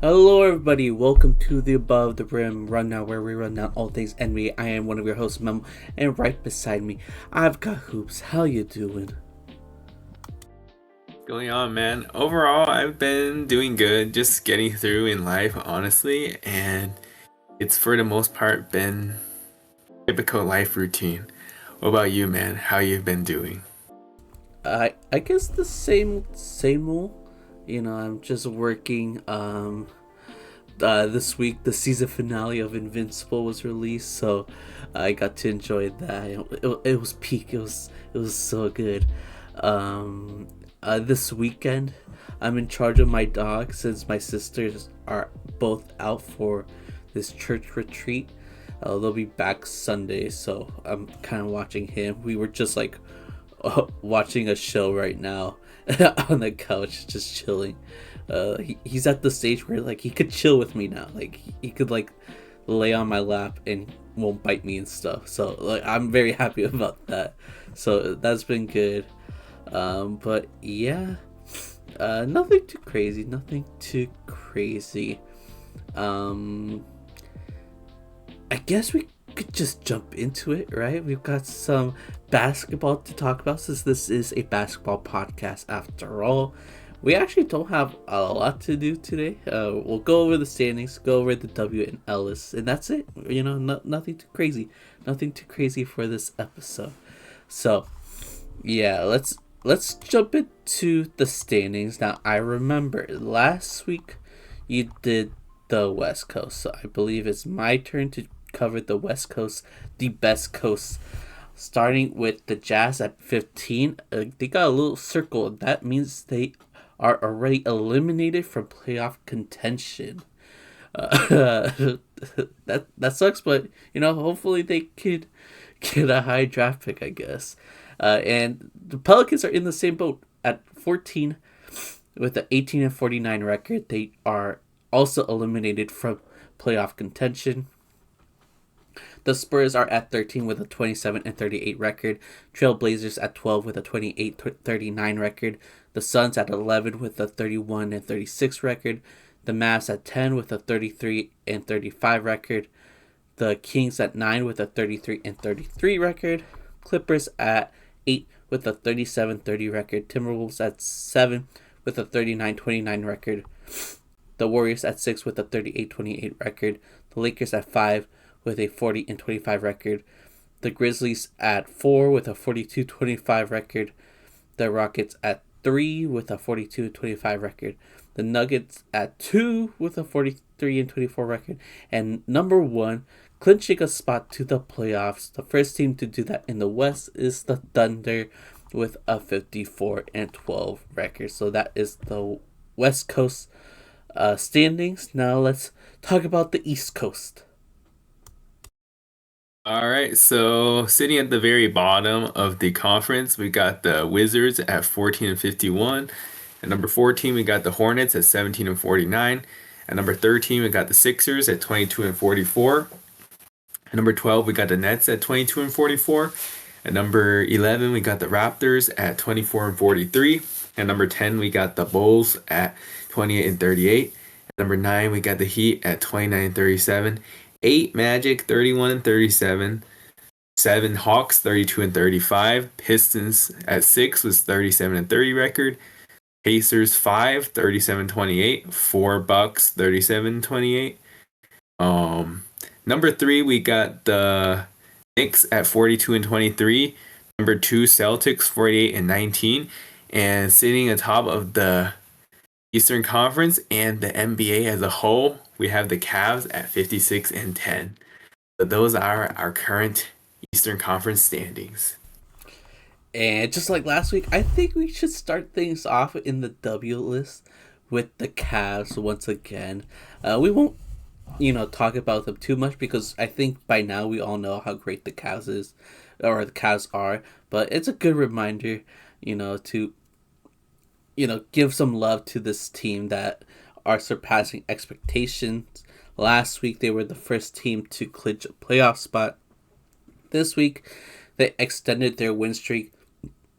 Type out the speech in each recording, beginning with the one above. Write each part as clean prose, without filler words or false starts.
Hello, everybody. Welcome to the Above the Rim Rundown, where we run down all things NBA. I am one of your hosts, Memo, and right beside me, I've got Hoops. How you doing? Going on, man? Overall, I've been doing good, just getting through in life, honestly, and it's for the most part been typical life routine. What about you, man? How you've been doing? I guess the same old. I'm just working. This week the season finale of Invincible was released, so I got to enjoy that. It was peak. It was so good. This weekend, I'm in charge of my dog since my sisters are both out for this church retreat. They'll be back Sunday, so I'm kind of watching him. We were just like watching a show right now on the couch, just chilling. He's at the stage where like he could chill with me now. Like he could like lay on my lap and won't bite me and stuff. So like I'm very happy about that. So that's been good. But yeah, nothing too crazy. Nothing too crazy. Um, I guess we could just jump into it, right? We've got some basketball to talk about since this is a basketball podcast after all. We actually don't have a lot to do today. We'll go over the standings, go over the W and Ellis, and that's it. Nothing too crazy. Nothing too crazy for this episode. So, yeah, let's jump into the standings. Now, I remember last week you did the West Coast, so I believe it's my turn to cover the West Coast, the best coast. Starting with the Jazz at 15, they got a little circle. That means they are already eliminated from playoff contention. That sucks, but hopefully they could get a high draft pick, I guess. And the Pelicans are in the same boat at 14 with an 18 and 49 record. They are also eliminated from playoff contention. The Spurs are at 13 with a 27 and 38 record. Trailblazers at 12 with a 28-39 record. The Suns at 11 with a 31 and 36 record. The Mavs at 10 with a 33 and 35 record. The Kings at 9 with a 33 and 33 record. Clippers at 8 with a 37-30 record. Timberwolves at 7 with a 39-29 record. The Warriors at 6 with a 38-28 record. The Lakers at 5 with a 40 and 25 record. The Grizzlies at 4 with a 42-25 record. The Rockets at 3 with a 42-25 record. The Nuggets at 2 with a 43 and 24 record. And number 1, clinching a spot to the playoffs. The first team to do that in the West is the Thunder with a 54 and 12 record. So that is the West Coast standings. Now let's talk about the East Coast. All right, so sitting at the very bottom of the conference, we got the Wizards at 14 and 51. At number 14, we got the Hornets at 17 and 49. At number 13, we got the Sixers at 22 and 44. At number 12, we got the Nets at 22 and 44. At number 11, we got the Raptors at 24 and 43. At number 10, we got the Bulls at 28 and 38. At number 9, we got the Heat at 29 and 37. 8 Magic 31 and 37. 7 Hawks 32 and 35. Pistons at 6 was 37 and 30 record. Pacers 5 37-28. 4 Bucks 37-28. Number 3 we got the Knicks at 42 and 23. Number 2 Celtics 48 and 19. And sitting atop of the Eastern Conference and the NBA as a whole, we have the Cavs at 56 and 10. So those are our current Eastern Conference standings. And just like last week, I think we should start things off in the W list with the Cavs once again. We won't, talk about them too much because I think by now we all know how great the Cavs is, or the Cavs are. But it's a good reminder, to give some love to this team that are surpassing expectations. Last week they were the first team to clinch a playoff spot. This week they extended their win streak.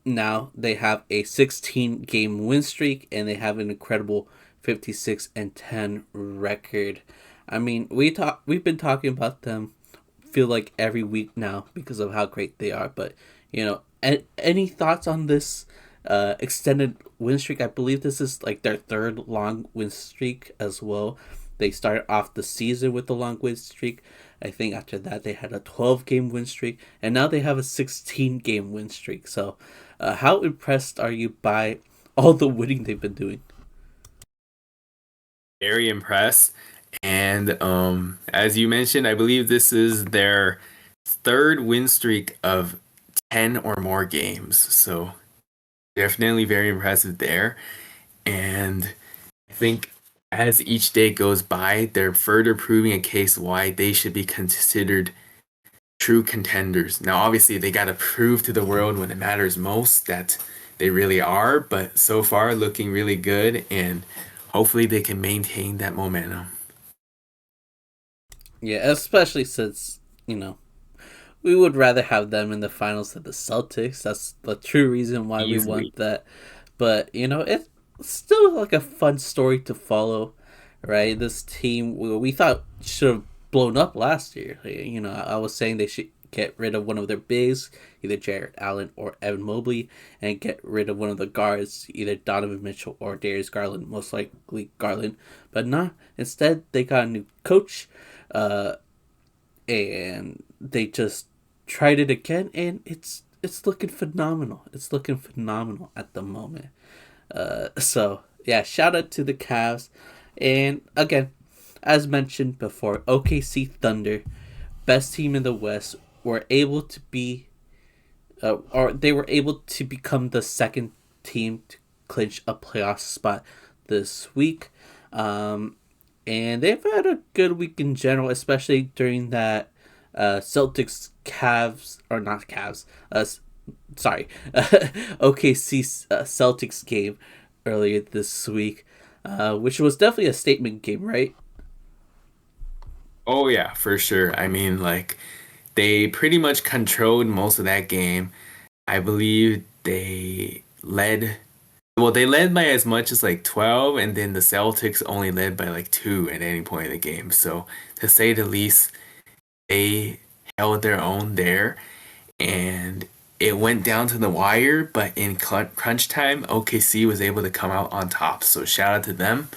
Now they have a 16 game win streak and they have an incredible 56-10 record. I mean, we've been talking about them feel like every week now because of how great they are, but any thoughts on this extended win streak? I believe this is like their third long win streak as well. They started off the season with the long win streak. I think after that they had a 12-game win streak, and now they have a 16-game win streak. So, how impressed are you by all the winning they've been doing? Very impressed. And as you mentioned, I believe this is their third win streak of 10 or more games. So definitely very impressive there. And I think as each day goes by, they're further proving a case why they should be considered true contenders. Now, obviously, they got to prove to the world when it matters most that they really are, but so far looking really good, and hopefully they can maintain that momentum. Yeah, especially since we would rather have them in the finals than the Celtics. That's the true reason why we Easily. want that. But it's still like a fun story to follow, right? This team we thought should have blown up last year. I was saying they should get rid of one of their bigs, either Jared Allen or Evan Mobley, and get rid of one of the guards, either Donovan Mitchell or Darius Garland, most likely Garland. But nah, instead they got a new coach, uh, and they just tried it again, and it's looking phenomenal. It's looking phenomenal at the moment. So yeah, shout out to the Cavs, and again, as mentioned before, OKC Thunder, best team in the West, were able to be, or they were able to become the second team to clinch a playoff spot this week. And they've had a good week in general, especially during that Celtics Cavs, or not Cavs, sorry, OKC Celtics game earlier this week, which was definitely a statement game, right? Oh yeah, for sure. I mean, like they pretty much controlled most of that game. I believe they led by as much as like 12, and then the Celtics only led by like 2 at any point in the game. So to say the least, they held their own there, and it went down to the wire, but in crunch time, OKC was able to come out on top. So shout out to them.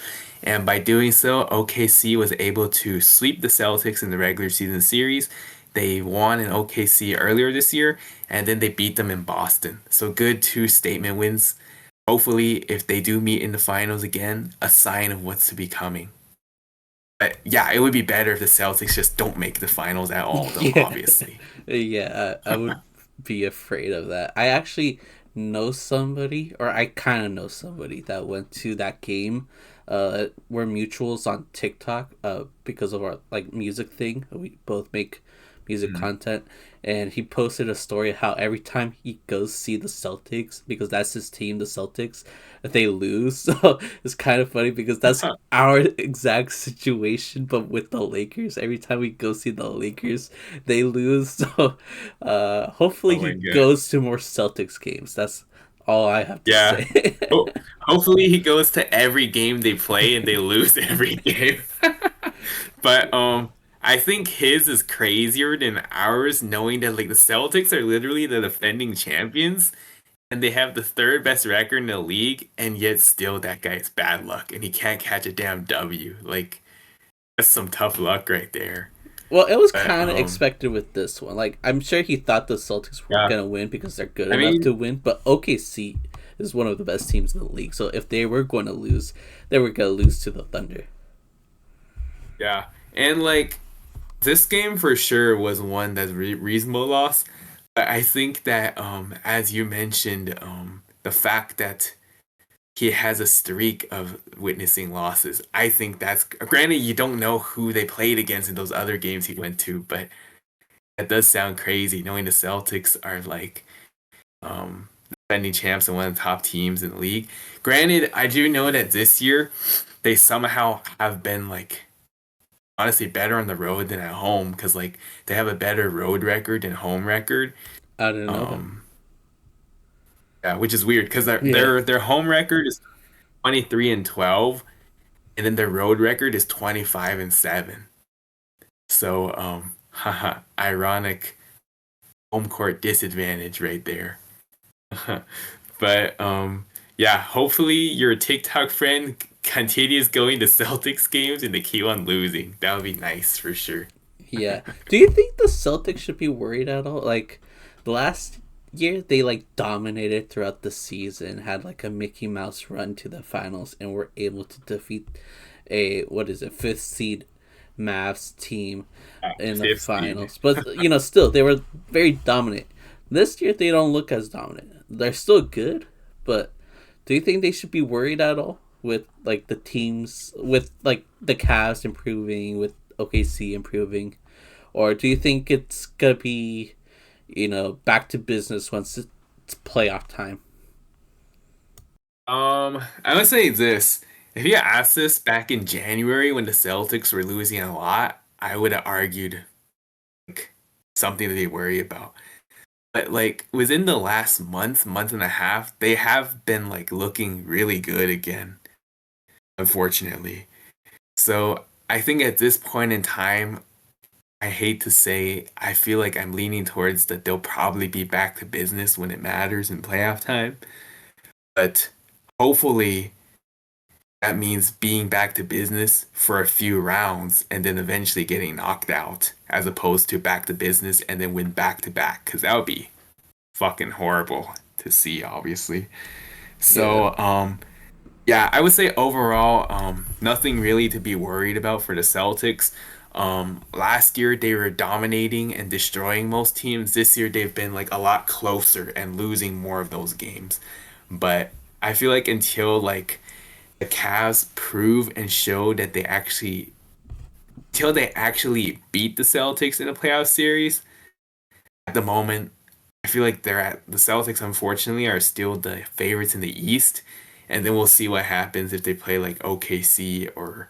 And by doing so, OKC was able to sweep the Celtics in the regular season series. They won in OKC earlier this year, and then they beat them in Boston. So good two statement wins. Hopefully, if they do meet in the finals again, a sign of what's to be coming. But yeah, it would be better if the Celtics just don't make the finals at all, though, Yeah, obviously. yeah, I would be afraid of that. I actually know somebody, or I kind of know somebody that went to that game. We're mutuals on TikTok. Because of our like music thing, we both make music Mhm. content, and he posted a story how every time he goes see the Celtics, because that's his team, the Celtics, they lose. So it's kind of funny because that's our exact situation, but with the Lakers. Every time we go see the Lakers, they lose. So hopefully Oh my he god. goes to more Celtics games. That's all I have to Yeah. say. Oh, hopefully he goes to every game they play and they lose every game. But I think his is crazier than ours, knowing that like the Celtics are literally the defending champions and they have the third best record in the league, and yet still that guy's bad luck and he can't catch a damn W. Like that's some tough luck right there. Well, it was But kind of expected with this one. Like, I'm sure he thought the Celtics were yeah. gonna win because they're good I enough mean, to win. But OKC is one of the best teams in the league. So if they were going to lose, they were gonna lose to the Thunder. yeah. And like this game for sure was one that's reasonable loss. But I think that as you mentioned, the fact that he has a streak of witnessing losses, I think that's granted you don't know who they played against in those other games he went to, but that does sound crazy knowing the Celtics are like defending champs and one of the top teams in the league. Granted, I do know that this year they somehow have been like honestly better on the road than at home because like they have a better road record than home record. I didn't know that. Um, yeah, which is weird because their Yeah. their their home record is 23 and 12, and then their road record is 25-7. So, haha, ironic home court disadvantage right there. But yeah, hopefully your TikTok friend continues going to Celtics games and they keep on losing. That would be nice for sure. Yeah. Do you think the Celtics should be worried at all? Like, the last year they like dominated throughout the season, had like a Mickey Mouse run to the finals, and were able to defeat a what is it, fifth seed Mavs team in the Fifth seed. finals. But still they were very dominant. This year they don't look as dominant. They're still good, but do you think they should be worried at all with like the teams, with like the Cavs improving, with OKC improving? Or do you think it's gonna be, back to business once it's playoff time? I would say this. If you asked this back in January when the Celtics were losing a lot, I would have argued like something to be worried about. But like within the last month and a half, they have been like looking really good again, unfortunately. So I think at this point in time, I hate to say, I feel like I'm leaning towards that they'll probably be back to business when it matters in playoff time. But hopefully that means being back to business for a few rounds and then eventually getting knocked out, as opposed to back to business and then win back to back, because that would be fucking horrible to see, obviously. Yeah. So, yeah, I would say overall, nothing really to be worried about for the Celtics. Last year they were dominating and destroying most teams. This year they've been like a lot closer and losing more of those games. But I feel like until like the Cavs prove and show that until they actually beat the Celtics in a playoff series, at the moment, I feel like the Celtics unfortunately are still the favorites in the East, and then we'll see what happens if they play like OKC or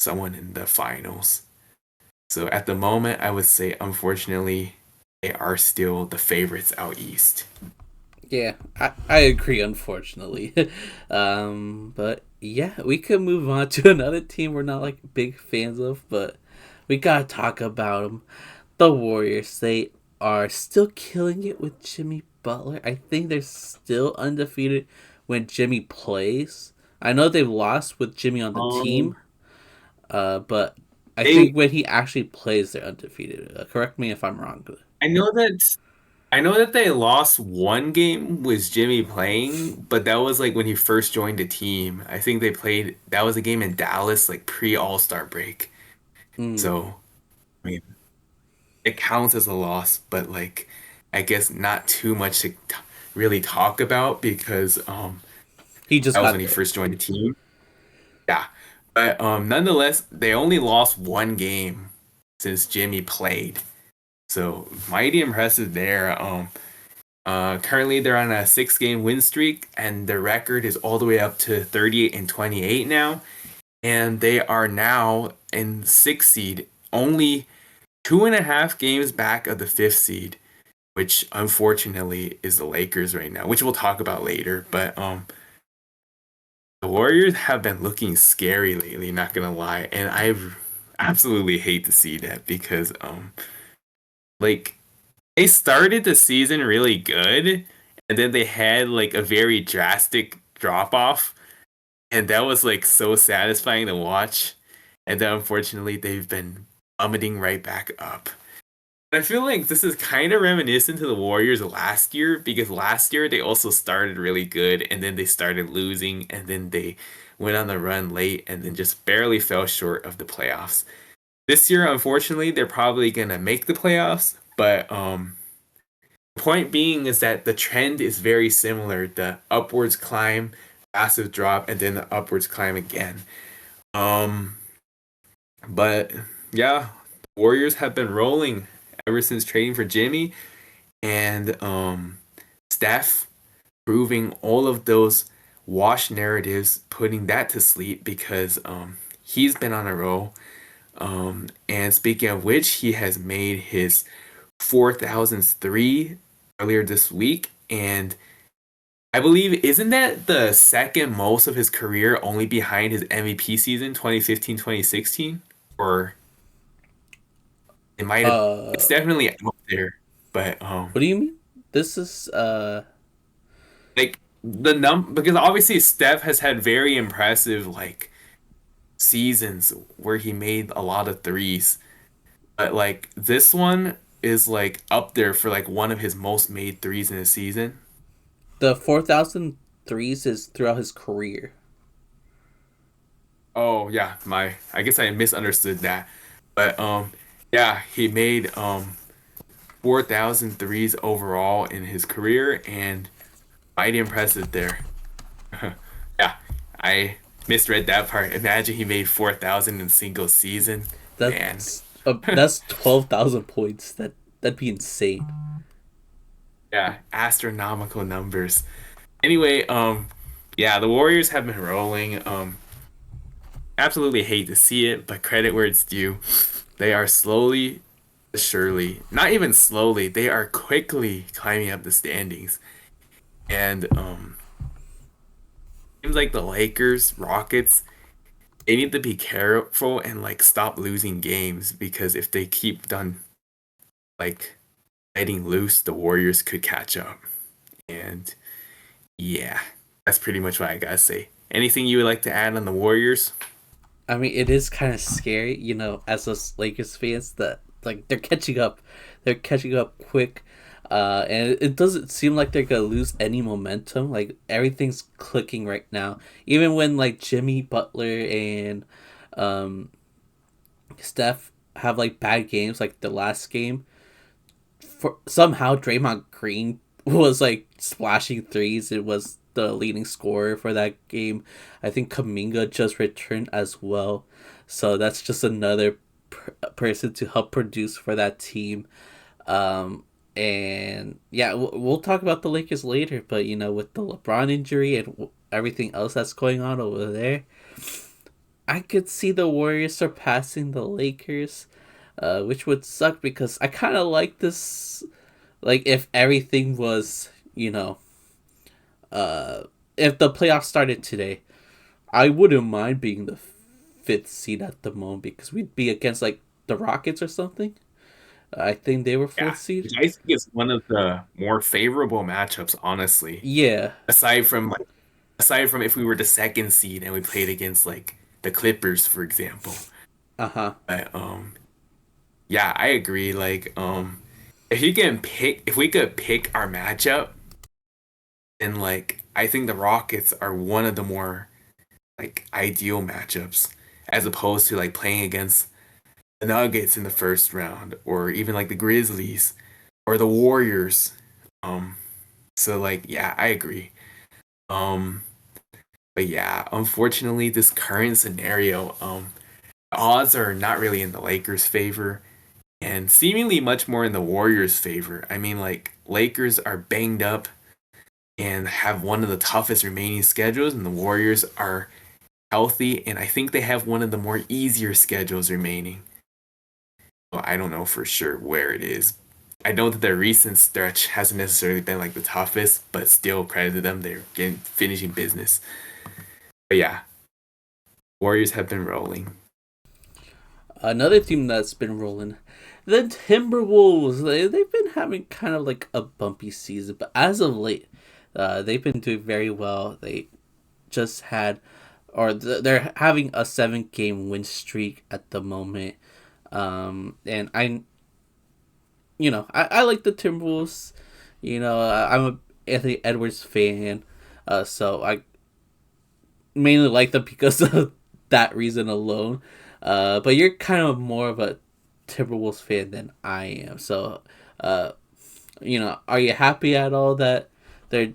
someone in the finals. So at the moment, I would say unfortunately they are still the favorites out East. Yeah, I agree, unfortunately. But yeah, we could move on to another team we're not like big fans of, but we gotta talk about them. The Warriors. They are still killing it with Jimmy Butler. I think they're still undefeated when Jimmy plays. I know they've lost with Jimmy on the team, Um, but I they think when he actually plays, they're undefeated. Correct me if I'm wrong. I know that I know that they lost one game with Jimmy playing, but that was like when he first joined the team. I think they played that was a game in Dallas, like pre All-Star break. Mm. So I mean, it counts as a loss, but like I guess not too much to really talk about because He just that was got when he there. first joined the team. Yeah. But nonetheless, they only lost one game since Jimmy played. So mighty impressive there. Currently they're on a 6 game win streak and their record is all the way up to 38-28 now. And they are now in 6th seed, only 2.5 games back of the 5th seed, which unfortunately is the Lakers right now, which we'll talk about later. But the Warriors have been looking scary lately, not gonna lie, and I absolutely hate to see that because like they started the season really good, and then they had like a very drastic drop off, and that was like so satisfying to watch. And then unfortunately they've been plummeting right back up. I feel like this is kind of reminiscent to the Warriors last year because last year they also started really good and then they started losing and then they went on the run late and then just barely fell short of the playoffs. This year, unfortunately, they're probably gonna make the playoffs, but the point being is that the trend is very similar. The upwards climb, massive drop, and then the upwards climb again. Um, but yeah, the Warriors have been rolling ever since trading for Jimmy and Steph proving all of those wash narratives, putting that to sleep because he's been on a roll. And speaking of which, he has made his 4,003 earlier this week, and I believe, isn't that the second most of his career, only behind his MVP season 2015, 2016? Or it might have, it's Uh, definitely up there. But what do you mean? This is like because obviously Steph has had very impressive like seasons where he made a lot of threes. But like this one is like up there for like one of his most made threes in a season. the 4,000 threes is throughout his career. Oh yeah, my I guess I misunderstood that. But yeah, he made 4,000 threes overall in his career and mighty impressive there. Yeah, I misread that part. Imagine he made 4,000 in a single season. Man. That's 12,000 points. That'd be insane. Yeah, astronomical numbers. Anyway, yeah, the Warriors have been rolling. Absolutely hate to see it, but credit where it's due. They are slowly, surely, not even slowly, they are quickly climbing up the standings. And seems like the Lakers, Rockets, they need to be careful and like stop losing games because if they keep done like letting loose, the Warriors could catch up. And yeah, that's pretty much what I gotta say. Anything you would like to add on the Warriors? I mean, it is kind of scary, as us Lakers fans that like they're catching up. They're catching up quick. And it doesn't seem like they're gonna lose any momentum. Like everything's clicking right now. Even when like Jimmy Butler and um, Steph have like bad games, like the last game, for somehow Draymond Green was like splashing threes. It was the leading scorer for that game. I think Kaminga just returned as well, so that's just another person to help produce for that team. And yeah, we'll talk about the Lakers later, but with the LeBron injury and everything else that's going on over there, I could see the Warriors surpassing the Lakers, which would suck because I kind of like this. Like if everything was, uh, if the playoffs started today, I wouldn't mind being the fifth seed at the moment because we'd be against like the Rockets or something. I think they were Yeah, fourth seed. which I think is one of the more favorable matchups, honestly. Yeah. Aside from like, aside from if we were the second seed and we played against like the Clippers, for example. Uh huh. But yeah, I agree. Like if we could pick our matchup, then like I think the Rockets are one of the more like ideal matchups as opposed to like playing against the Nuggets in the first round or even like the Grizzlies or the Warriors. Um, so like yeah, I agree. Um, but yeah, unfortunately, this current scenario, the odds are not really in the Lakers' favor and seemingly much more in the Warriors' favor. I mean, like Lakers are banged up and have one of the toughest remaining schedules, and the Warriors are healthy, and I think they have one of the more easier schedules remaining. Well, I don't know for sure where it is. I know that their recent stretch hasn't necessarily been like the toughest, but still credit to them, they're getting finishing business. But yeah, Warriors have been rolling. Another team that's been rolling, the Timberwolves. They've been having kind of like a bumpy season, but as of late, they've been doing very well. They just had, or they're having a 7 game win streak at the moment. And I like the Timberwolves. I'm a Anthony Edwards fan, so I mainly like them because of that reason alone. But you're kind of more of a Timberwolves fan than I am. So, uh, are you happy at all that they're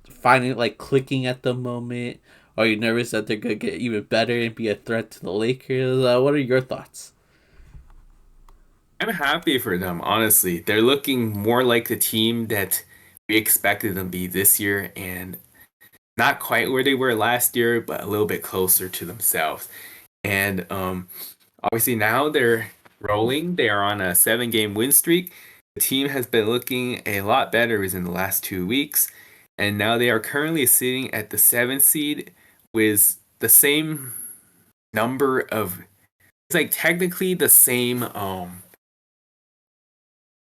finally like clicking at the moment? Are you nervous that they're gonna get even better and be a threat to the Lakers? What are your thoughts? I'm happy for them, honestly. They're looking more like the team that we expected them to be this year and not quite where they were last year, but a little bit closer to themselves. And obviously now they're rolling. They are on a 7 game win streak. The team has been looking a lot better in the last 2 weeks. and now they are currently sitting at the 7th seed with the same number of, it's like technically the same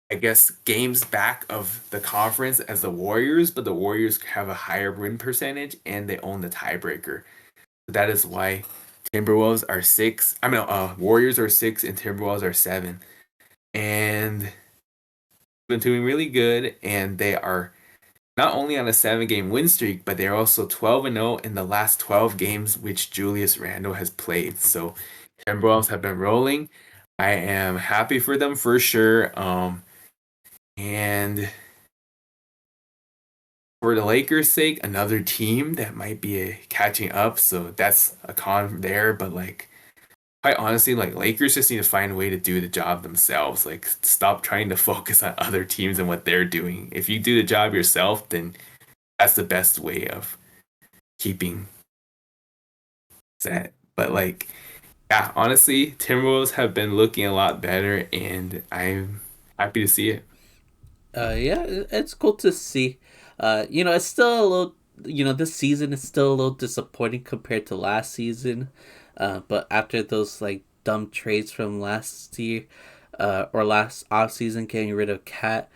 I guess games back of the conference as the Warriors, but the Warriors have a higher win percentage and they own the tiebreaker. That is why Timberwolves are 6. I mean, Warriors are 6 and Timberwolves are 7. And been doing really good, and they are not only on a 7-game win streak, but they're also 12-0 in the last 12 games which Julius Randle has played. So Timberwolves have been rolling. I am happy for them for sure. And for the Lakers' sake, another team that might be catching up. So that's a con there. But like, quite honestly, like Lakers just need to find a way to do the job themselves. Like, stop trying to focus on other teams and what they're doing. If you do the job yourself, then that's the best way of keeping set. But like, yeah, honestly, Timberwolves have been looking a lot better, and I'm happy to see it. Yeah, it's cool to see. It's still a little. This season is still a little disappointing compared to last season. But after those like dumb trades from last year, or last off season, getting rid of Cat,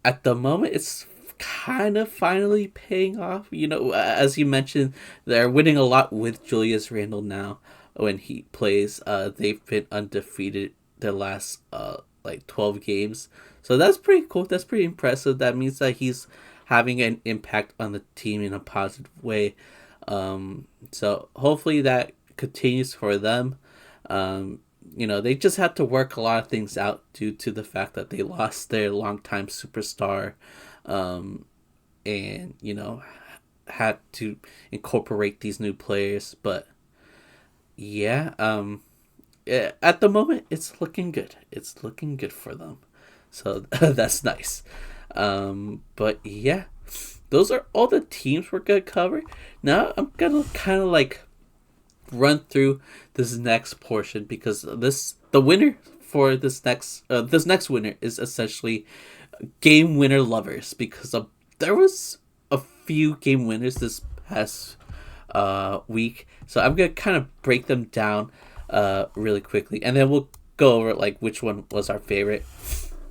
at the moment it's kind of finally paying off. As you mentioned, they're winning a lot with Julius Randle now when he plays. They've been undefeated their last like 12 games. So that's pretty cool. That's pretty impressive. That means that he's having an impact on the team in a positive way. So hopefully that continues for them. They just had to work a lot of things out due to the fact that they lost their longtime superstar, and had to incorporate these new players. But yeah, at the moment it's looking good. It's looking good for them. So that's nice. But yeah, those are all the teams we're gonna cover. Now I'm gonna kind of like run through this next portion because the winner for this next winner is essentially game winner lovers, because there was a few game winners this past week. So I'm gonna kind of break them down really quickly, and then we'll go over like which one was our favorite.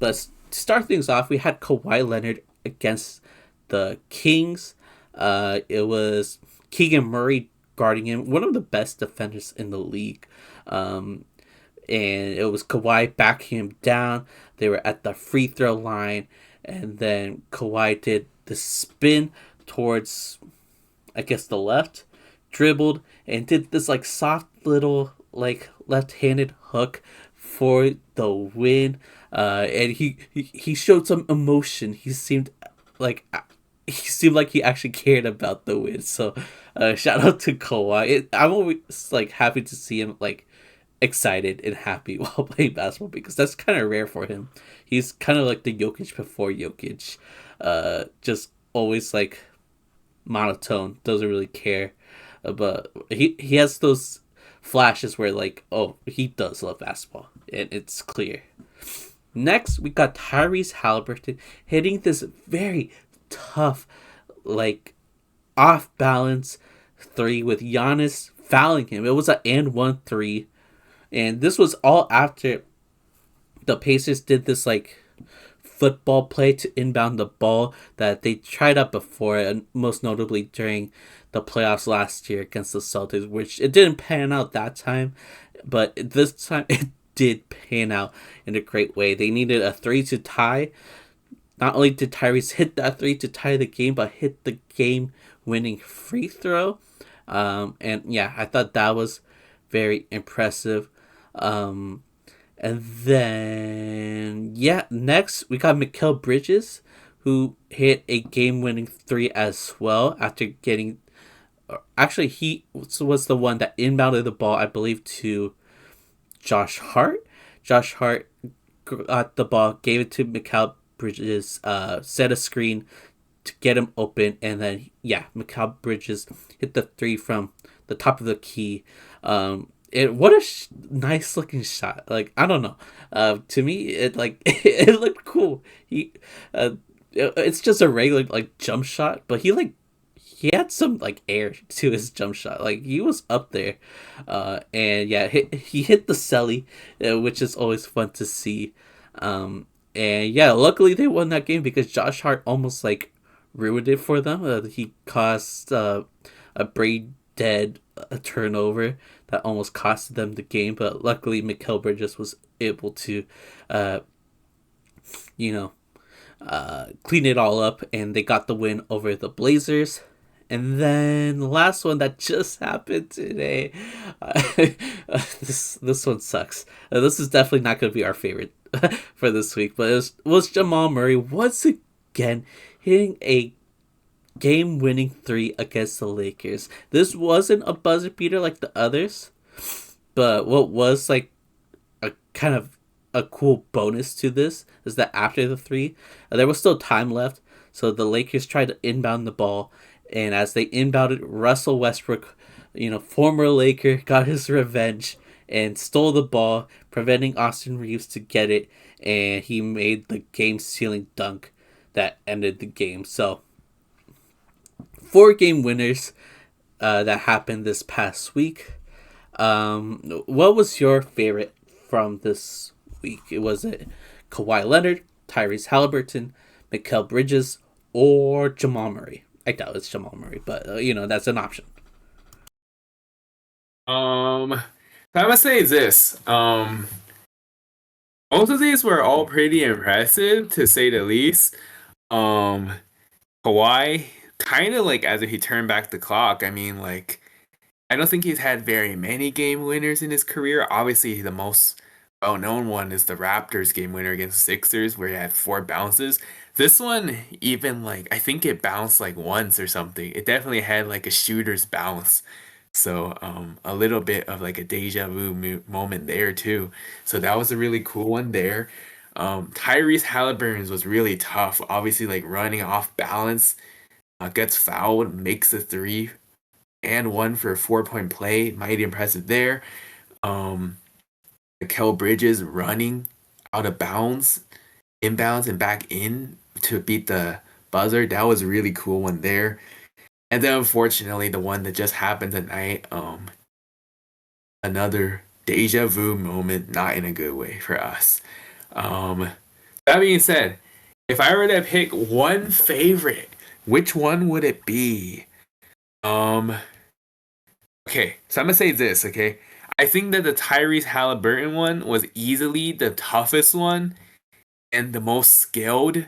Let's start things off. We had Kawhi Leonard against the Kings. It was Keegan Murray guarding him, one of the best defenders in the league. And it was Kawhi backing him down. They were at the free throw line, and then Kawhi did the spin towards, I guess, the left, dribbled, and did this like soft little like left-handed hook for the win. And he showed some emotion. Like he seemed like he actually cared about the win. So shout out to Kawhi. I'm always like happy to see him like excited and happy while playing basketball, because that's kind of rare for him. He's kind of like the Jokic before Jokic. Just always like monotone, doesn't really care. But he has those flashes where like, oh, he does love basketball, and it's clear. Next, we got Tyrese Haliburton hitting this very tough, like, off balance three with Giannis fouling him. It was an and 1-3, and this was all after the Pacers did this like football play to inbound the ball that they tried out before, and most notably during the playoffs last year against the Celtics, which it didn't pan out that time, but this time it did pan out in a great way. They needed a 3 to tie. Not only did Tyrese hit that 3 to tie the game, but hit the game-winning free throw. And yeah, I thought that was very impressive. And then, yeah, next we got Mikal Bridges, who hit a game-winning 3 as well after getting... Actually, he was the one that inbounded the ball, I believe, to Josh Hart. Josh Hart got the ball, gave it to Mikal Bridges, set a screen to get him open, and then, yeah, Mikal Bridges hit the 3 from the top of the key. What a nice looking shot. Like, I don't know. To me, it like it looked cool. it's just a regular like jump shot, but he had some like air to his jump shot. Like he was up there, and yeah, he hit the celly, which is always fun to see. And yeah, luckily they won that game because Josh Hart almost like ruined it for them. He caused a brain dead a turnover that almost cost them the game, but luckily Mikal Bridges was able to, uh, you know, clean it all up, and they got the win over the Blazers. And then the last one that just happened today, this one sucks. This is definitely not going to be our favorite for this week, but it was Jamal Murray once again hitting a game-winning three against the Lakers. This wasn't a buzzer beater like the others, but what was like a kind of a cool bonus to this is that after the three, there was still time left, so the Lakers tried to inbound the ball, and as they inbounded, Russell Westbrook, former Laker, got his revenge and stole the ball, preventing Austin Reeves to get it, and he made the game-sealing dunk that ended the game. So, 4 game winners that happened this past week. What was your favorite from this week? Was it Kawhi Leonard, Tyrese Haliburton, Mikal Bridges, or Jamal Murray? I doubt it's Jamal Murray, but that's an option. I must say this. Most of these were all pretty impressive to say the least. Um, Kawhi, kind of like as if he turned back the clock. I mean, like, I don't think he's had very many game winners in his career. Obviously, the most well-known one is the Raptors game winner against the Sixers, where he had 4 bounces. This one, even like, I think it bounced like once or something. It definitely had like a shooter's bounce. So, a little bit of like a deja vu moment there too. So that was a really cool one there. Tyrese Haliburton was really tough. Obviously, like running off balance, gets fouled, makes the three and one for a 4 point play. Mighty impressive there. Um, Mikal Bridges running out of bounds, inbounds, and back in to beat the buzzer. That was a really cool one there. And then unfortunately, the one that just happened tonight, another deja vu moment, not in a good way for us. Um, that being said, if I were to pick one favorite, which one would it be? Um, okay, so I'm gonna say this, okay? I think that the Tyrese Haliburton one was easily the toughest one and the most skilled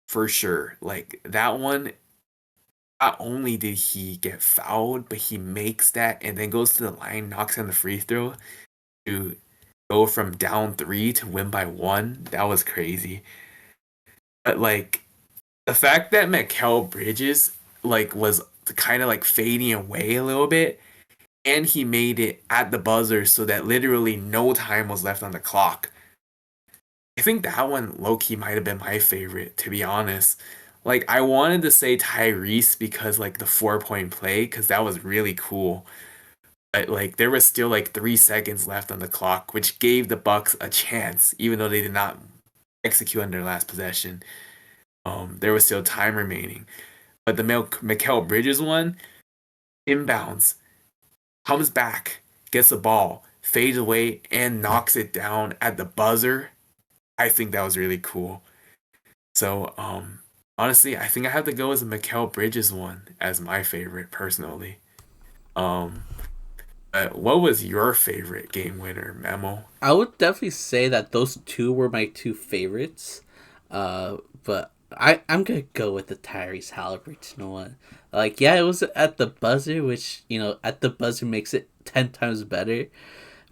for sure. Like that one, not only did he get fouled, but he makes that and then goes to the line, knocks on the free throw to go from down 3 to win by 1. That was crazy. But like the fact that Mikal Bridges like was kind of like fading away a little bit, and he made it at the buzzer so that literally no time was left on the clock. I think that one low key might have been my favorite, to be honest. Like I wanted to say Tyrese because like the 4 point play, because that was really cool. But like there was still like 3 seconds left on the clock, which gave the Bucks a chance, even though they did not execute on their last possession. There was still time remaining. But the Mikal Bridges one, inbounds, comes back, gets the ball, fades away, and knocks it down at the buzzer. I think that was really cool. So, honestly, I think I have to go with the Mikal Bridges one as my favorite personally. Um, what was your favorite game winner, Memo? I would definitely say that those two were my two favorites. But I'm gonna go with the Tyrese Haliburton one. Like, yeah, it was at the buzzer, which at the buzzer makes it 10 times better.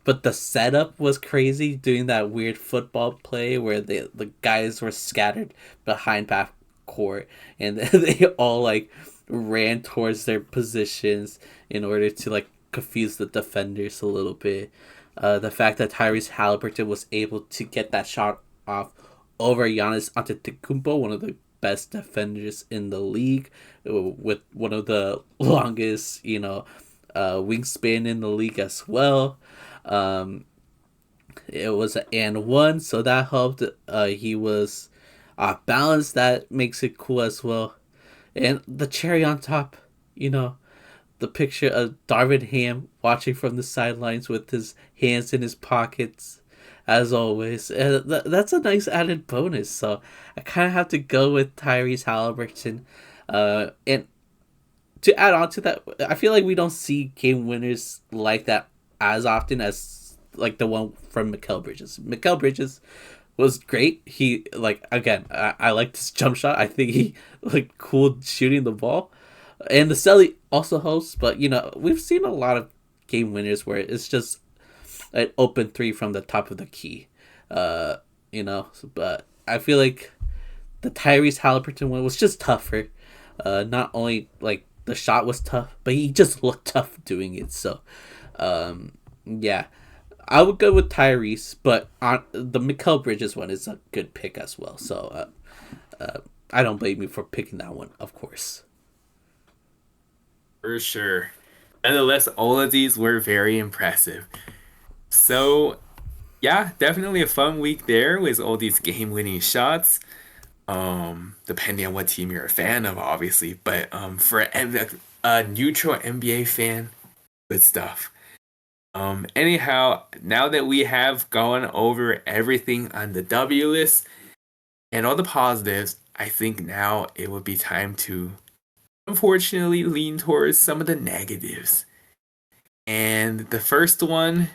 But the setup was crazy, doing that weird football play where the guys were scattered behind back court, and they all like ran towards their positions in order to like confuse the defenders a little bit. The fact that Tyrese Haliburton was able to get that shot off over Giannis Antetokounmpo, one of the best defenders in the league, with one of the longest, wingspan in the league as well. Um, it was an and one, so that helped. He was balance that makes it cool as well. And the cherry on top, you know, the picture of Darvin Ham watching from the sidelines with his hands in his pockets, as always. That's a nice added bonus. So I kind of have to go with Tyrese Haliburton. And to add on to that, I feel like we don't see game winners like that as often as like the one from Mikal Bridges. Mikal Bridges was great. He like again, I liked his jump shot. I think he like cool shooting the ball, and the Selly also helps. But we've seen a lot of game winners where it's just an open three from the top of the key. But I feel like the Tyrese Halliburton one was just tougher. Not only like the shot was tough, but he just looked tough doing it. So, yeah, I would go with Tyrese, but on the Mikal Bridges one is a good pick as well. So, I don't blame you for picking that one, of course. For sure. Nonetheless, all of these were very impressive. So, yeah, definitely a fun week there with all these game-winning shots. Depending on what team you're a fan of, obviously. But for a neutral NBA fan, good stuff. Anyhow, now that we have gone over everything on the W list and all the positives, I think now it would be time to unfortunately lean towards some of the negatives. And the first one,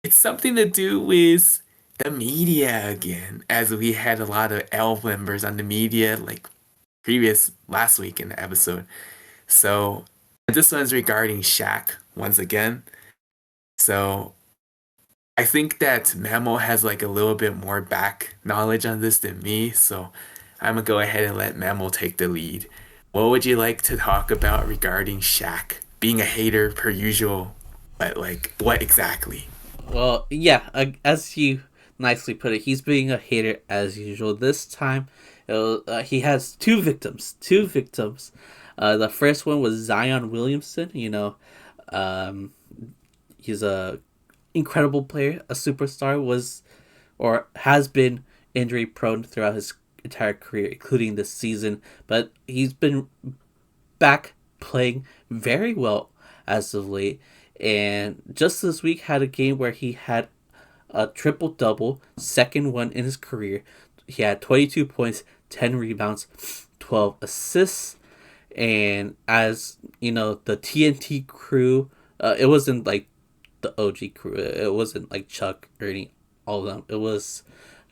it's something to do with the media again, as we had a lot of L members on the media like previous last week in the episode. So this one's regarding Shaq once again. So I think that Memo has like a little bit more back knowledge on this than me, so I'm gonna go ahead and let Memo take the lead. What would you like to talk about regarding Shaq being a hater per usual, but like what exactly? Well, yeah, as you nicely put it, he's being a hater as usual. This time, he has two victims. Two victims. The first one was Zion Williamson. Um, he's a incredible player, a superstar. Was or has been injury prone throughout his entire career, including this season. But he's been back playing very well as of late. And just this week had a game where he had a triple double, second one in his career. He had 22 points, 10 rebounds, 12 assists. And as you know, the TNT crew, it wasn't like the OG crew. It wasn't like Chuck or all of them. It was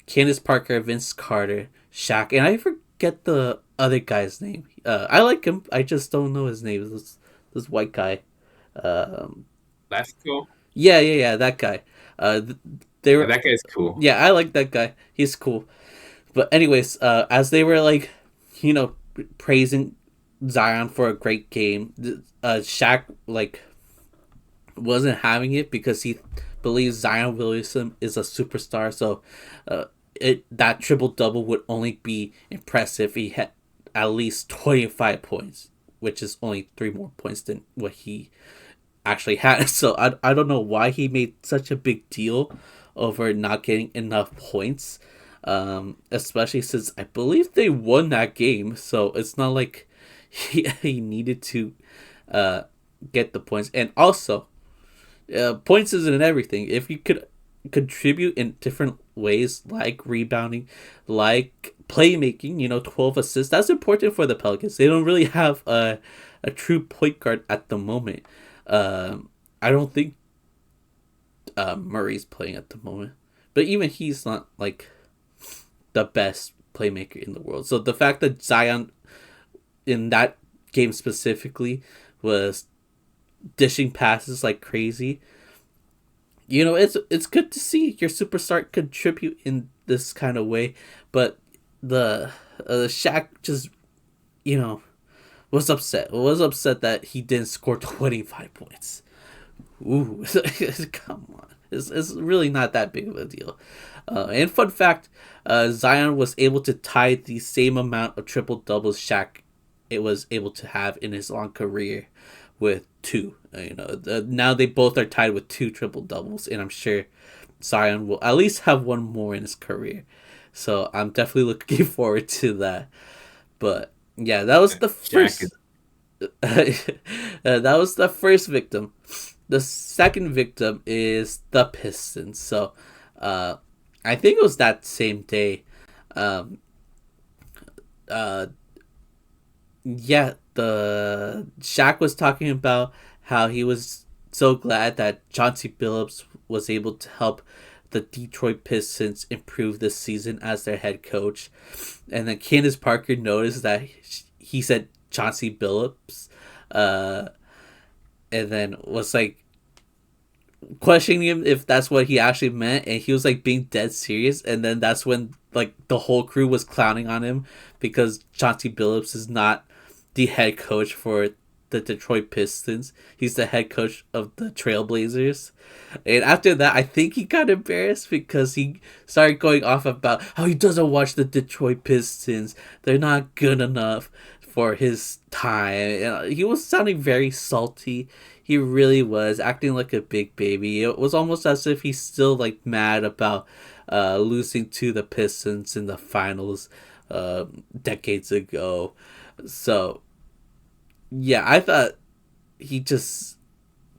Candace Parker, Vince Carter, Shaq, and I forget the other guy's name. I like him. I just don't know his name. This white guy. Um, That's cool. yeah, that guy. They Yeah, were, that guy's cool. yeah, I like that guy. He's cool. But anyways, as they were like, praising Zion for a great game, Shaq like wasn't having it because he believes Zion Williamson is a superstar. So, that triple double would only be impressive if he had at least 25 points, which is only 3 more points than what he actually had. So I don't know why he made such a big deal over not getting enough points. Especially since I believe they won that game. So it's not like he needed to get the points. And also, points isn't everything. If you could contribute in different ways, like rebounding, like playmaking, 12 assists, that's important for the Pelicans. They don't really have a true point guard at the moment. I don't think Murray's playing at the moment, but even he's not like the best playmaker in the world. So the fact that Zion in that game specifically was dishing passes like crazy, it's good to see your superstar contribute in this kind of way. But the Shaq just you know was upset that he didn't score 25 points. Ooh, come on. It's really not that big of a deal. And fun fact, Zion was able to tie the same amount of triple doubles Shaq it was able to have in his long career with two. Now they both are tied with two triple doubles, and I'm sure Zion will at least have one more in his career. So I'm definitely looking forward to that. But yeah, that was the Shaq is first. That was the first victim. The second victim is the Pistons. So, uh, I think it was that same day. Um, uh, yeah, the Shaq was talking about how he was so glad that Chauncey Billups was able to help the Detroit Pistons improve this season as their head coach, and then Candace Parker noticed that he said Chauncey Billups, uh, and then was like questioning him if that's what he actually meant, and he was like being dead serious, and then that's when like the whole crew was clowning on him because Chauncey Billups is not the head coach for the Detroit Pistons. He's the head coach of the Trailblazers. And after that, I think he got embarrassed because he started going off about how he doesn't watch the Detroit Pistons. They're not good enough for his time. And he was sounding very salty. He really was acting like a big baby. It was almost as if he's still like mad about losing to the Pistons in the finals decades ago. So yeah, I thought he just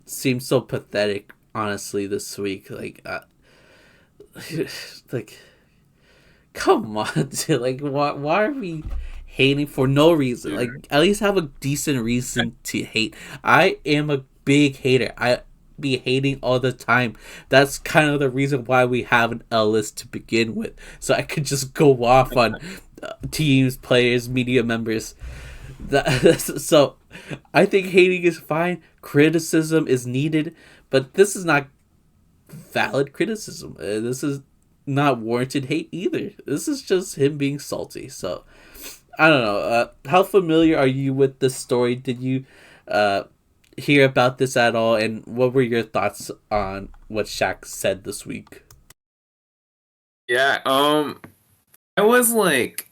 seemed so pathetic. Honestly, this week, like, come on, dude. Like, why are we hating for no reason? Like, dude. at least have a decent reason to hate. I am a big hater. I be hating all the time. That's kind of the reason why we have an L list to begin with, so I could just go off on teams, players, media members. So I think hating is fine. Criticism is needed, but this is not valid criticism. This is not warranted hate either. This is just him being salty. So I don't know. How familiar are you with this story? Did you uh, hear about this at all? And what were your thoughts on what Shaq said this week? Yeah, I was like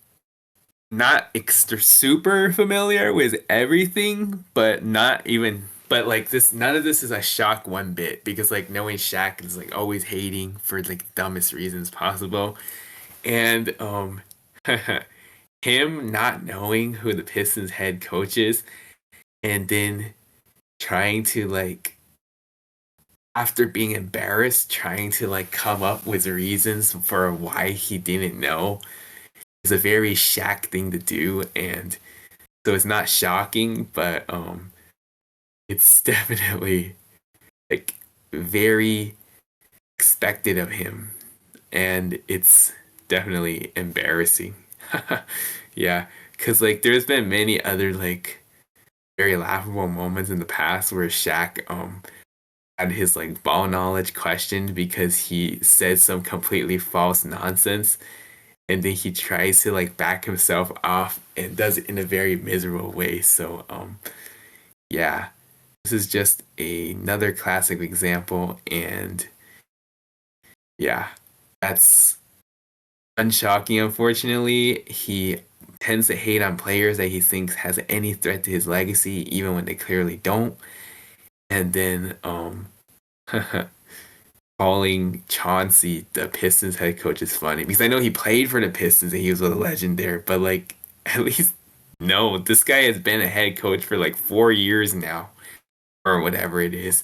not extra super familiar with everything, but not even but like this none of this is a shock one bit because like knowing Shaq is like always hating for like dumbest reasons possible. And him not knowing who the Pistons head coach is and then trying to like after being embarrassed trying to like come up with reasons for why he didn't know is a very Shaq thing to do, and so it's not shocking, but it's definitely like very expected of him, and it's definitely embarrassing. Yeah, because like there's been many other like very laughable moments in the past where Shaq had his like ball knowledge questioned because he said some completely false nonsense, and then he tries to like back himself off and does it in a very miserable way. So yeah, this is just another classic example, and yeah, that's unshocking. Unfortunately, he tends to hate on players that he thinks has any threat to his legacy, even when they clearly don't. And then calling Chauncey the Pistons head coach is funny because I know he played for the Pistons and he was a legend there, but like at least no, this guy has been a head coach for like 4 years now or whatever it is,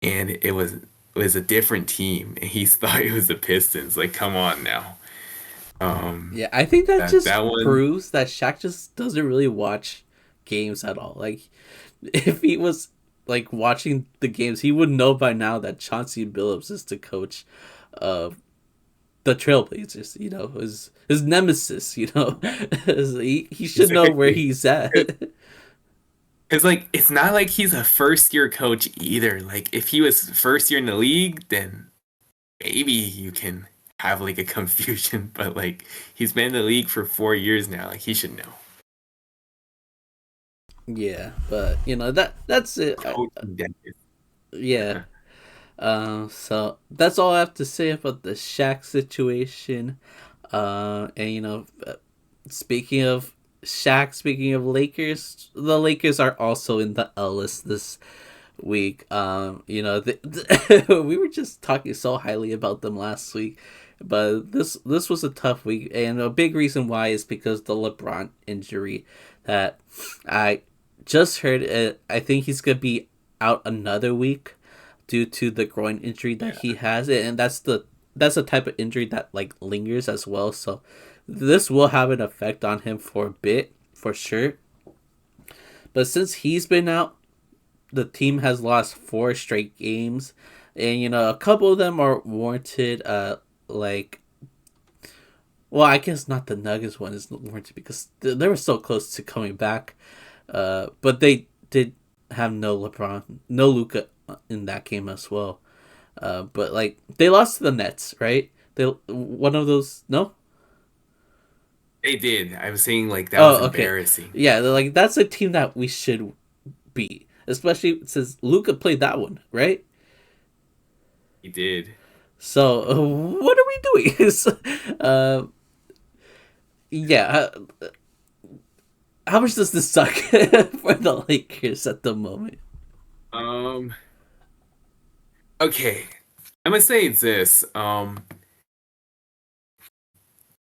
and it was a different team and he thought it was the Pistons. Like, come on now. Yeah, I think that That just one, proves that Shaq just doesn't really watch games at all. Like, if he was like watching the games, he would know by now that Chauncey Billups is the coach of the Trailblazers. You know, his nemesis. You know, he should know where exactly. he's at. It's like it's not like he's a first year coach either. Like if he was first year in the league, then maybe you can have like a confusion, but like he's been in the league for 4 years now. Like he should know. Yeah, but you know that's it. Coaching dentist. Yeah. So that's all I have to say about the Shaq situation. And you know, speaking of Shaq, speaking of Lakers, the Lakers are also in the L list this week. You know, we were just talking so highly about them last week, But this was a tough week, and a big reason why is because the LeBron injury that I just heard. I think he's gonna be out another week due to the groin injury that Yeah. he has, and that's the type of injury that like lingers as well. So this will have an effect on him for a bit, for sure. But since he's been out, the team has lost four straight games, and a couple of them are warranted. Like, well, I guess not the Nuggets one is warranted because they were so close to coming back. But they did have no LeBron, no Luca in that game as well. But like they lost to the Nets, right? They one of those no. They did. I was saying like that was Oh, okay. embarrassing. Yeah, like that's a team that we should beat, especially since Luca played that one, right? He did. So what are we doing? uh, yeah. How much does this suck for the Lakers at the moment? Um. Okay. I'm gonna say it's this.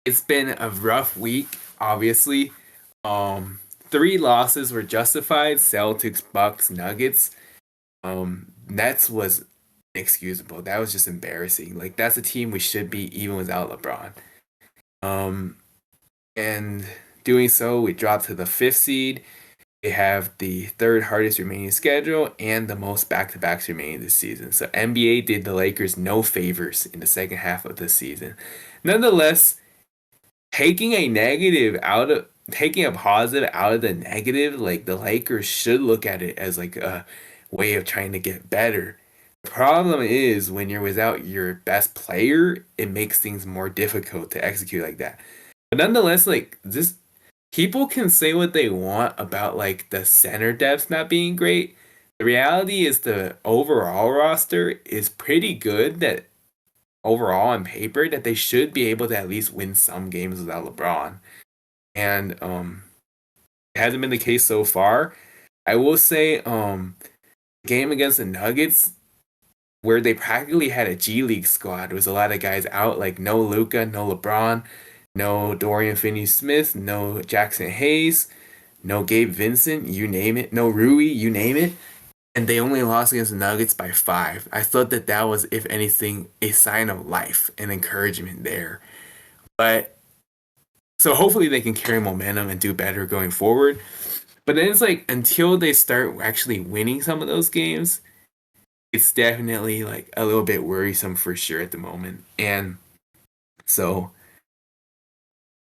It's been a rough week. Obviously. Three losses were justified. Celtics, Bucks, Nuggets. Nets was inexcusable. That was just embarrassing. Like that's a team we should beat even without LeBron. Um, and doing so, we dropped to the fifth seed. They have the third hardest remaining schedule and the most back-to-backs remaining this season. So NBA did the Lakers no favors in the second half of the season. Nonetheless, taking a positive out of the negative, like the Lakers should look at it as like a way of trying to get better. The problem is when you're without your best player, it makes things more difficult to execute like that. But nonetheless, like this people can say what they want about like the center depth not being great. The reality is the overall roster is pretty good that overall on paper that they should be able to at least win some games without LeBron. And it hasn't been the case so far. I will say game against the Nuggets where they practically had a G League squad. There was a lot of guys out, like no Luca, no LeBron, no Dorian Finney-Smith, no Jackson Hayes, no Gabe Vincent, you name it, no Rui, you name it. And they only lost against the Nuggets by 5. I thought that that was, if anything, a sign of life and encouragement there. But so hopefully they can carry momentum and do better going forward. But then it's like until they start actually winning some of those games, it's definitely like a little bit worrisome for sure at the moment. And so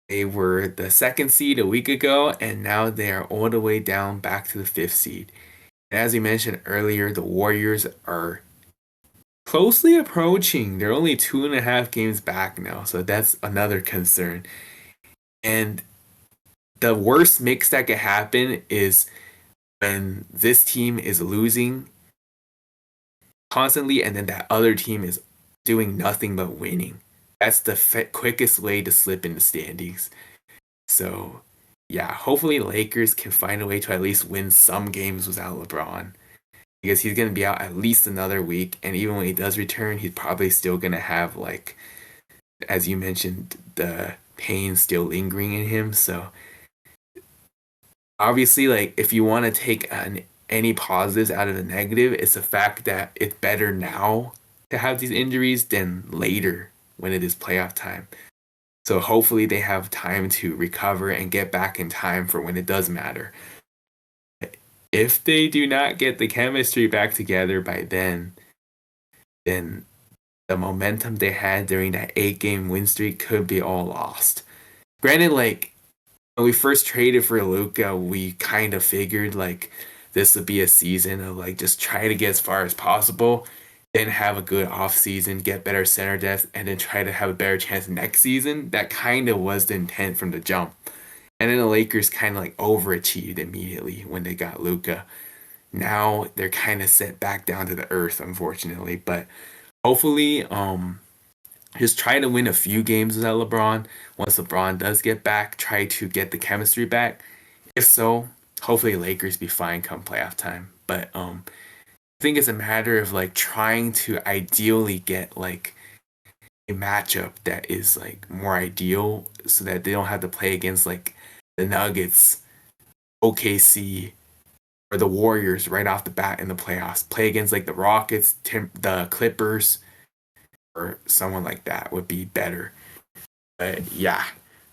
they were the second seed a week ago, and now they are all the way down back to the fifth seed. And as you mentioned earlier, the Warriors are closely approaching. They're only 2.5 games back now, so that's another concern. And the worst mix that could happen is when this team is losing constantly, and then that other team is doing nothing but winning. That's the quickest way to slip in the standings. So, yeah, hopefully Lakers can find a way to at least win some games without LeBron because he's going to be out at least another week. And even when he does return, he's probably still going to have, like, as you mentioned, the pain still lingering in him. So, obviously, like, if you want to take any positives out of the negative, it's the fact that it's better now to have these injuries than later when it is playoff time. So hopefully they have time to recover and get back in time for when it does matter. If they do not get the chemistry back together by then the momentum they had during that 8-game win streak could be all lost. Granted, like when we first traded for Luka, we kind of figured like this would be a season of like just try to get as far as possible, then have a good off season, get better center depth, and then try to have a better chance next season. That kind of was the intent from the jump. And then the Lakers kind of like overachieved immediately when they got Luka. Now they're kind of set back down to the earth, unfortunately. But hopefully, just try to win a few games without LeBron. Once LeBron does get back, try to get the chemistry back. If so, hopefully Lakers be fine come playoff time. But I think it's a matter of like trying to ideally get like a matchup that is like more ideal so that they don't have to play against like the Nuggets, OKC, or the Warriors right off the bat in the playoffs. Play against like the Rockets, the Clippers, or someone like that would be better. But yeah,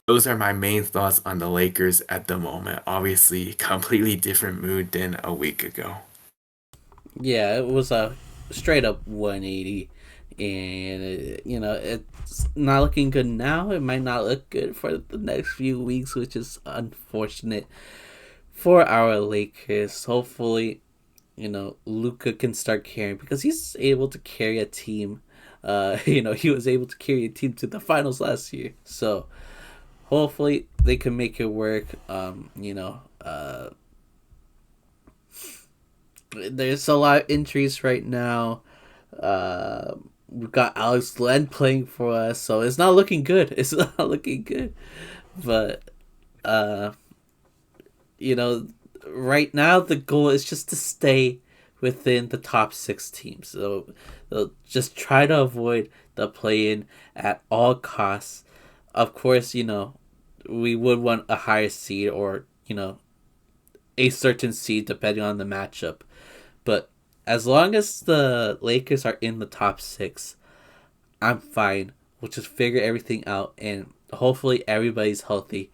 those are my main thoughts on the Lakers at the moment. Obviously, completely different mood than a week ago. Yeah, it was a straight up 180, and it's not looking good now. It might not look good for the next few weeks, which is unfortunate for our Lakers. Hopefully, Luka can start carrying because he's able to carry a team. He was able to carry a team to the finals last year. So hopefully they can make it work. There's a lot of injuries right now. We've got Alex Len playing for us, so it's not looking good. It's not looking good. But uh, you know, right now the goal is just to stay within the top six teams. So they'll just try to avoid the play in at all costs. Of course, we would want a higher seed or, a certain seed depending on the matchup. But as long as the Lakers are in the top six, I'm fine. We'll just figure everything out and hopefully everybody's healthy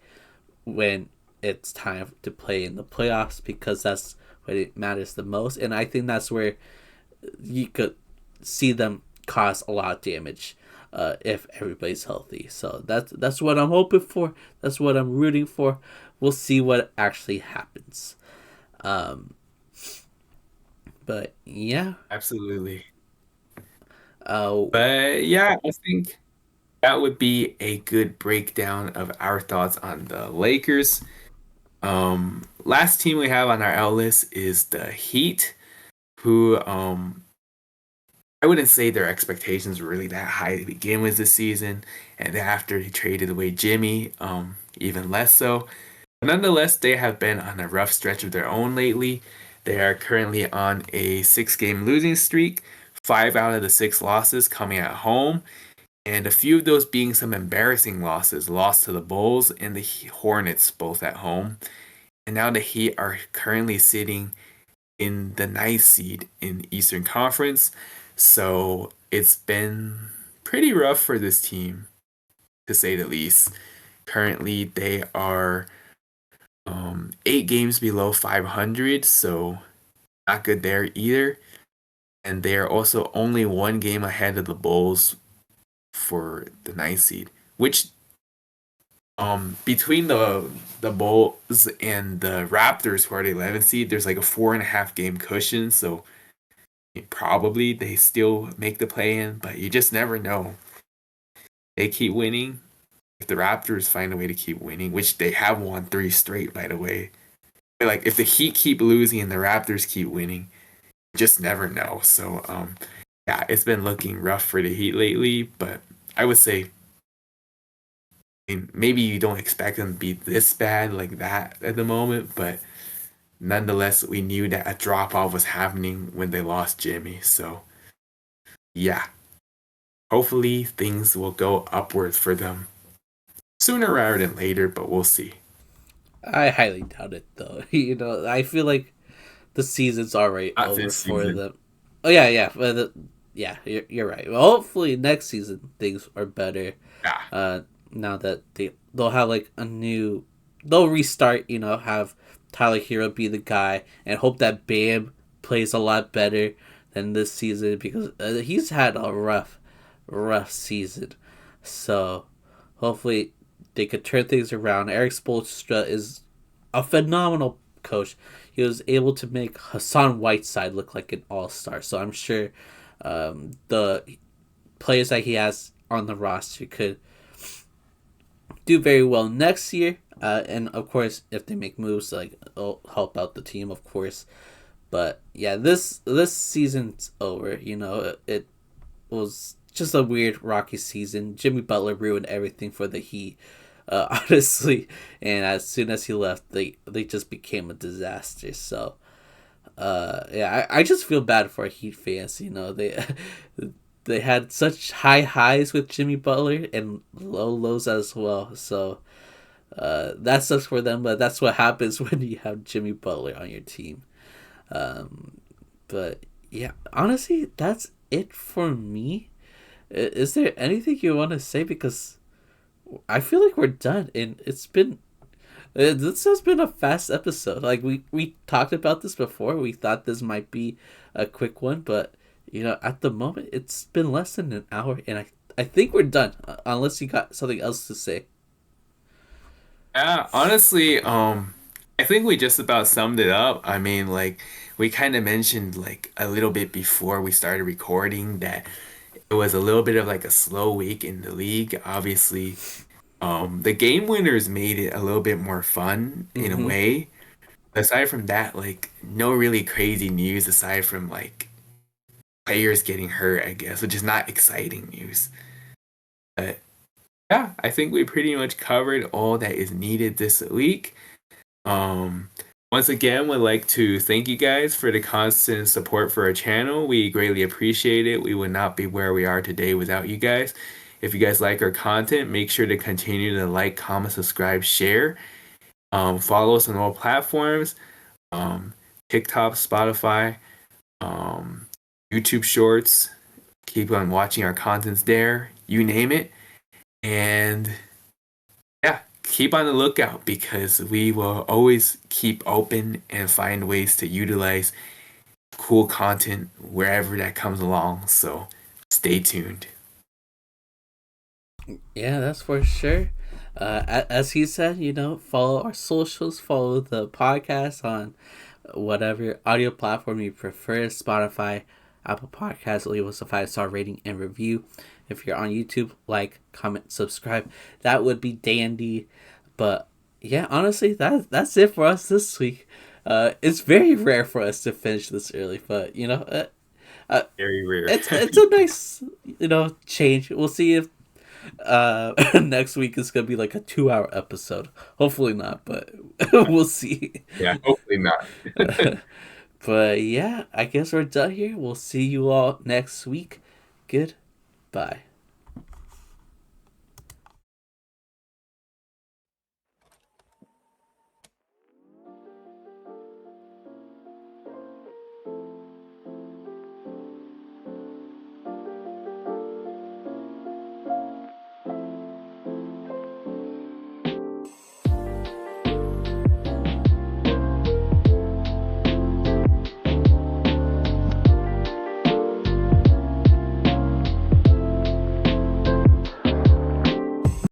when it's time to play in the playoffs because that's when it matters the most. And I think that's where you could see them cause a lot of damage if everybody's healthy. So that's what I'm hoping for. That's what I'm rooting for. We'll see what actually happens. But yeah. Absolutely. Uh, But yeah, I think that would be a good breakdown of our thoughts on the Lakers. Last team we have on our L list is the Heat, who I wouldn't say their expectations were really that high to begin with this season, and after they traded away Jimmy, even less so. But nonetheless, they have been on a rough stretch of their own lately. They are currently on a 6 game losing streak, 5 out of the 6 losses coming at home, and a few of those being some embarrassing losses, lost to the Bulls and the Hornets both at home. And now the Heat are currently sitting in the ninth seed in Eastern Conference. So it's been pretty rough for this team, to say the least. Currently, they are 8 games below 500, so not good there either. And they are also only 1 game ahead of the Bulls for the ninth seed, which between the Bulls and the Raptors, who are the 11th seed, there's like a 4.5 game cushion. So probably they still make the play in, but you just never know. They keep winning. If the Raptors find a way to keep winning, which they have won 3 straight, by the way. Like if the Heat keep losing and the Raptors keep winning, you just never know. So yeah, it's been looking rough for the Heat lately, but I would say maybe you don't expect them to be this bad like that at the moment, but nonetheless, we knew that a drop off was happening when they lost Jimmy. So, yeah, hopefully things will go upwards for them sooner rather than later, but we'll see. I highly doubt it though. I feel like the season's already Not over this for season. them. Oh yeah, yeah, yeah. You're right. Well, hopefully next season things are better. Yeah, Now that they'll have like a new, they'll restart. Have Tyler Hero be the guy, and hope that Bam plays a lot better than this season because he's had a rough season. So hopefully they could turn things around. Eric Spoelstra is a phenomenal coach. He was able to make Hassan Whiteside look like an all-star. So I'm sure the players that he has on the roster could do very well next year. And of course, if they make moves, like it'll help out the team, of course. But yeah, this season's over. It was just a weird rocky season. Jimmy Butler ruined everything for the Heat, honestly. And as soon as he left, they just became a disaster. So, yeah, I just feel bad for Heat fans. They they had such high highs with Jimmy Butler and low lows as well. So that sucks for them, but that's what happens when you have Jimmy Butler on your team. Um, but yeah, honestly, that's it for me. Is there anything you want to say? Because I feel like we're done, and this has been a fast episode. Like we talked about this before. We thought this might be a quick one, but at the moment, it's been less than an hour, and I think we're done. Unless you got something else to say. Yeah, honestly, I think we just about summed it up. I mean, like we kind of mentioned like a little bit before we started recording that it was a little bit of like a slow week in the league. Obviously, the game winners made it a little bit more fun in a Mm-hmm. way. Aside from that, like no really crazy news aside from like players getting hurt, I guess, which is not exciting news. But yeah, I think we pretty much covered all that is needed this week. Um, Once again, would like to thank you guys for the constant support for our channel. We greatly appreciate it. We would not be where we are today without you guys. If you guys like our content, make sure to continue to like, comment, subscribe, share. Follow us on all platforms. Um, TikTok, Spotify, um, YouTube Shorts. Keep on watching our contents there. You name it. And yeah, keep on the lookout because we will always keep open and find ways to utilize cool content wherever that comes along. So stay tuned. Yeah, that's for sure. As he said, follow our socials, follow the podcast on whatever audio platform you prefer, Spotify, Apple Podcasts. Leave us a 5-star rating and review. If you're on YouTube, like, comment, subscribe. That would be dandy. But yeah, honestly, that's it for us this week. It's very rare for us to finish this early, but uh, Very rare. it's a nice change. We'll see if next week is gonna be like a 2-hour episode. Hopefully not, but we'll see. Yeah, hopefully not. But yeah, I guess we're done here. We'll see you all next week. Goodbye.